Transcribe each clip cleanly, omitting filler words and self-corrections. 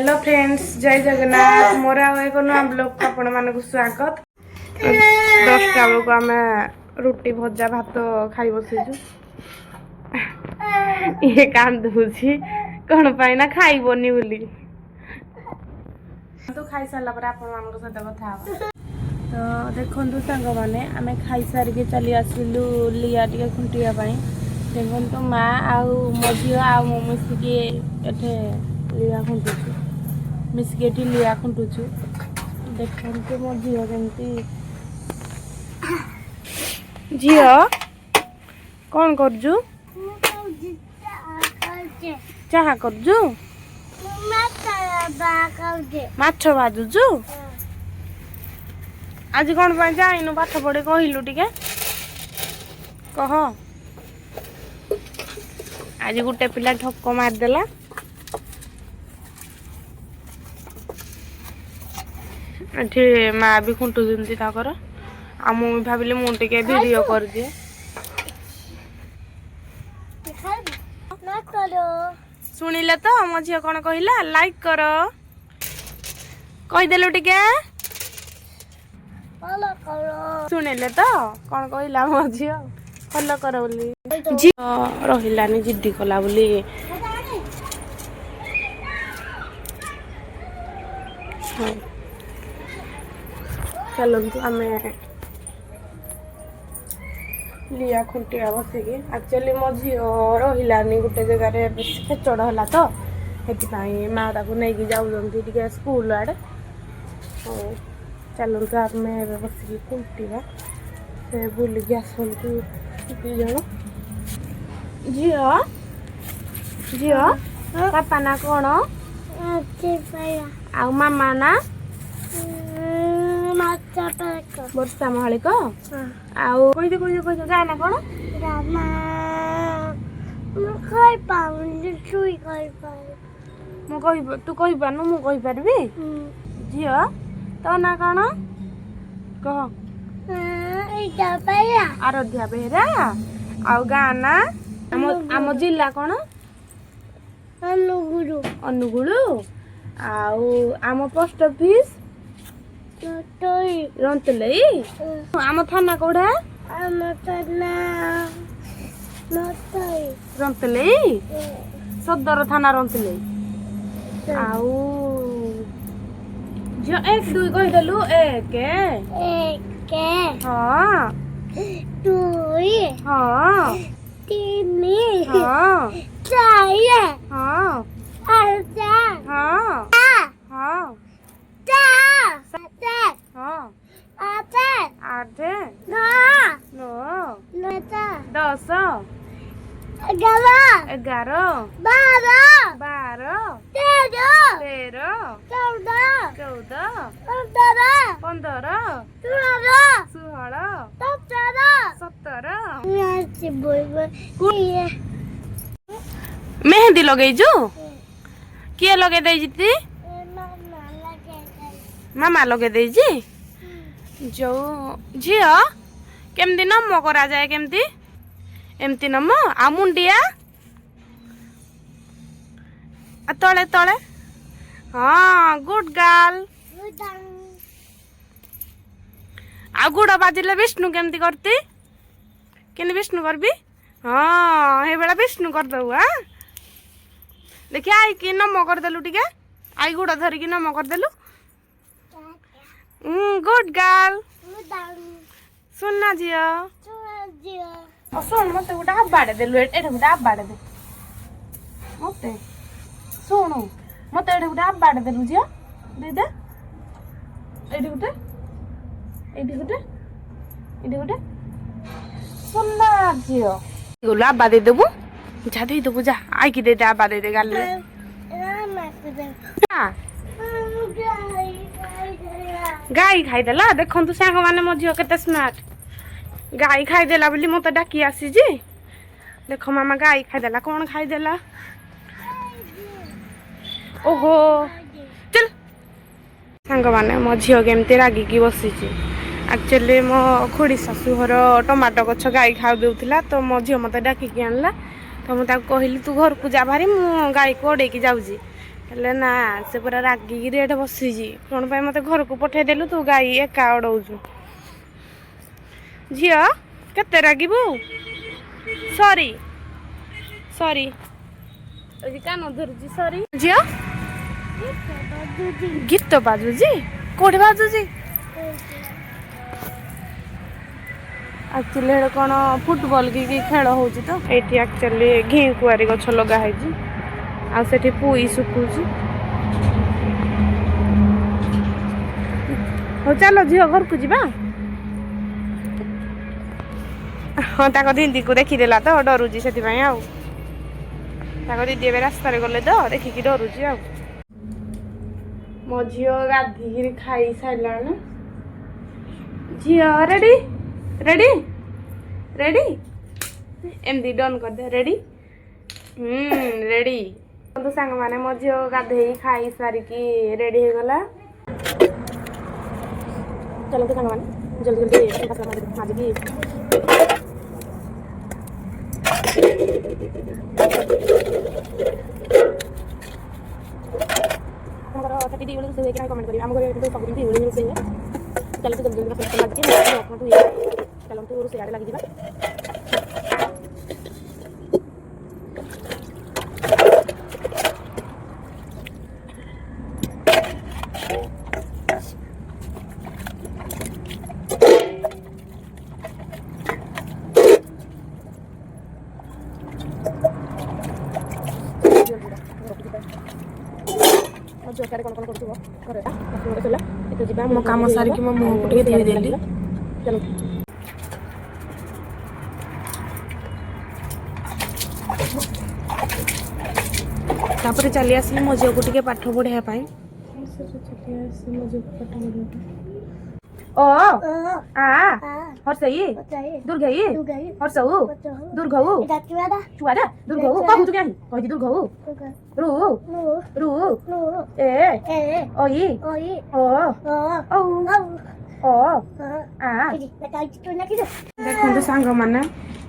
Hello friends जय जगन्नाथ मोर एक नुआ ब्लॉग को आपण मानक स्वागत। 10टा बेलू आम रुटी भजा भात खाई बसीचु। ये कांदुची कौन पाई ना खाइबनी बोली तो खाई सारा पर आपण मानक सहित कथा तो देखु सांग मैंने आम खाई सारिके चली आसलु लिया टे खुंटिया देखो तो माँ आउ मो झी आ मिसिकी एठे लिया खुंटुचु मिसिकी एठी लिया खुंटुचु देखो मो झील केमती झील कौन करजु चाहा करजु माछ भाजुचु आज कौन पाई जाइनु पाठ पढ़े कहलु टिके कह आज गोटे पिला ठक मारदेला एठी माँ भी खुंटुचंती ताकर आ मु भाबिले मु टिके वीडियो कर दिए सुनिले तो मो झियो कौन कहला लाइक कर कहीदेलु टिके सुनिले तो कौन कहला मो झियो फॉलो कर बोली झियो रहिलानी जिद्दी कला बोली चलतु आम लिया खुंटिया बसिकी एक्चुअली मो झील रहिलानी गोटे जगार खेचड़ है तो से माँ ताक नहीं जाऊँगी स्कूल आड़े चलतु आम बसिकी खुंटिया से बुलिकी आसतु दी जन झील झील पापा ना कौन आ मामा ना वर्षा महालिक आउ कही कही गाना कौन तू कही पारनु मु कही पारबी झील तो ना कौन कह आराध्या बेहरा आउ गाना आम जिला कौन अनुगुलु आउ आम पोस्ट ऑफिस रंतलई आम थाना कोड़ा रंतलई सदर थाना रंतलई आउ जो 1 2 कहीदेलु एक हाँ 2 हाँ 3 हाँ 4 हाँ 5 हाँ हाँ 8 9 10 11 12 13 14 15 16 17 मेहंदी लगेजु किए लगे देजी मामा लगे देजी जो झील केमती नम करा जाए केमती एमती नम आ मुंडिया तले तले हाँ गुड गर्ल आ गुड़ बाजिले विष्णु केमती करती केमती विष्णु करबी हाँ हे बेला विष्णु कर दऊ हाँ देखिए आई कि नम करदेलु टिके आई गुड़ धरिकी नम करदेलु गुड गर्ल सुनना झील सुन मत गोटे आबाड़े देलु एठे गोटे आबाड़े दे मत शुणु मत एठे गोटे आबाड़े देलु झील दे दे एठी गोटे एठी गोटे एठी गोटे सुनना झील गोला आबा दे देबु जा दे देबु जा आई की दे दे आबा दे दे गाले गाई खाईदेला देखु सांग मैंने मो झील केते स्मार्ट गाई खाईदेला बोली मत डाकी आसी देख मामा गाई खाईदेला कौन खाईदेला ओहो चल सांग मैंने मो झील केमती रागिकी बसी एक्चुअली मो खुड़ी शाशु घर टमाटो गछ गाई खाऊ देउथिला तो मो झील मत डाकिकी आनला तो मुझे कहली तू घर को जा भारी मु गाई को अड़ेकी जाऊँगी हेले ना से पूरा रागिकी एठे बसीजी कौन पाई मते घर को पठेदेलु तू गाई एका अड़ौचु झियो केते रागिबू सॉरी सॉरी कान धरुची सॉरी झियो गीत बाजुजी कोठे बाजुजी एक्चुअली कौन फुटबॉल की खेल हो तो ये एक्चुअली घी कुआरी गछ लगाई आठी पुई सुखुची हो चलो झील घर को जा हाँ तक दीदी को देखीदेला तो डरुची से दीदी ए रास्त गले तो देखिकी डरुची आ मो झील गाधी खाई सारा झील रेडी रेडी रेडी एमती डन कर दे रेडी रेडी तो सांग माने मो झील गाधे खाई सारिकी रेडी हो गला चलो तो सांग माने जल्दी जल्दी माजिकी दी कमेंट करिए हम सब दी चलो तो जल्दी जल्दी चलो तू से लगी जा मो काम सारिकी मो मुँह को देदेली चलो तापर चली आसली मो झील को टे पाठ पढ़ाई ओ आ हर्षई दुर्गई हर्षऊ दुर्घऊ चुआदा दुर्घऊ कहू क्या कहि दुर्घऊ रु रु ए ओई ओ ओ आ देखो सांग माने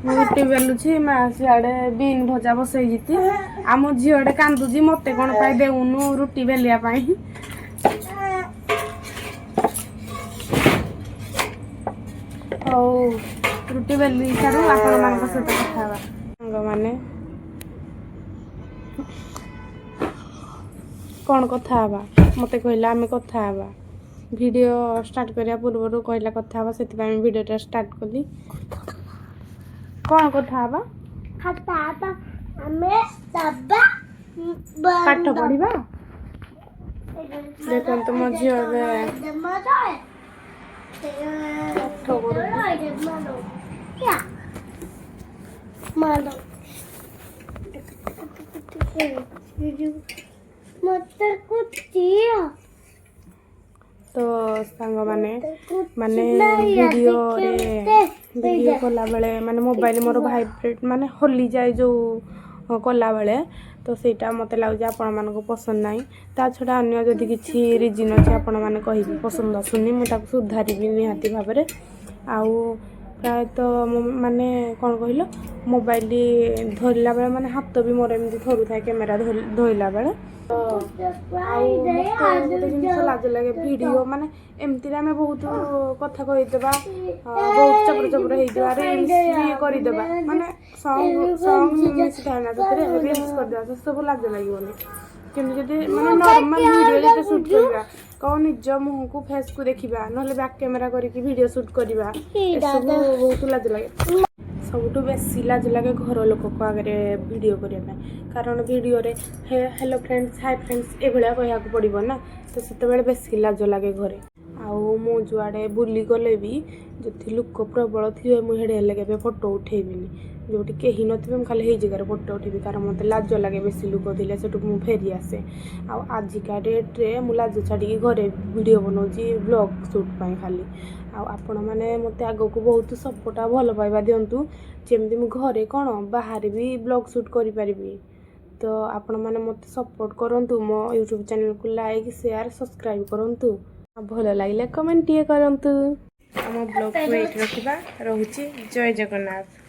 मुटी बेलुछि मा सियाडे बीन भजा बसई जीती आम झीलडे कांदुजी मते कोन पाई देउनु रुटी बेलिया पाई रुटी बेली सारू आपण मानक सहित कथा सांग माने कौन कथा मते कहला आम कथा वीडियो स्टार्ट करिया पूर्व कहला कथा से वीडियो स्टार्ट कली कौन कथा पाठ पढ़ा देखो तो मो झील तो सांग माने वीडियो कला बेले माने मोबाइल मोर वाइब्रेट माने हली जाए जो कला बेले तो सेटा मते लागुचे आपण मानको पसंद नाही ता छडा अन्य जदि किछि रीजन अछि आपण माने कहिबी पसंद आसुनी मु ताको सुधारिबी निहाती भाबरे आउ प्राय तो माने कोन कहिलो मोबाइल धरला बेले माने हाथ भी मोर एमती थरु थाए कैमरा धोइला बेले तो लाज लगे वीडियो माने एमती आम बहुत कथा कहीदेबा बहुत चपर चपर होइदेबा रील्स भी करदेबा माने सॉन्ग मिसी थाए ना रील्स करदेबा से सब लाज लगे केमती जदि माने नॉर्मल वीडियो जदि शूट करबा कौन निज मुह को फेस को देखा ना बैक कैमेरा करके वीडियो शूट करवा सब बहुत लाज लगे सबुठ बेसी लाज लगे घर लोक को आगे वीडियो करने कारण वीडियो रे हेलो फ्रेंड्स हाय फ्रेंड्स ये कह पड़ो ना तो से बेसी लाज लगे घरे आउ मु जुआड़े बुली गले भी जदि लोक प्रबल थे मुझे के फोटो उठेबिनी जो कहीं नथिबे खाली हे जगह फोटो उठेबी कारण मत लाज लगे बेसी लोक थे से फेरी आसे आजिका डेट्रे मु लाज छाड़ी घरे वीडियो बनाऊँगी ब्लॉग शूट पाई खाली आपण मैंने मत आग को बहुत सपोर्ट भल पाइबा दिंतु जमी मु घरे कौन बाहर भी ब्लॉग शूट करी तो आपण मैंने मत सपोर्ट करंतु मो यूट्यूब चैनल को लाइक शेयर सब्सक्राइब करंतु भल लगे कमेंट टे करंतु आम ब्लॉग को ये रखा रोचे जय जगन्नाथ।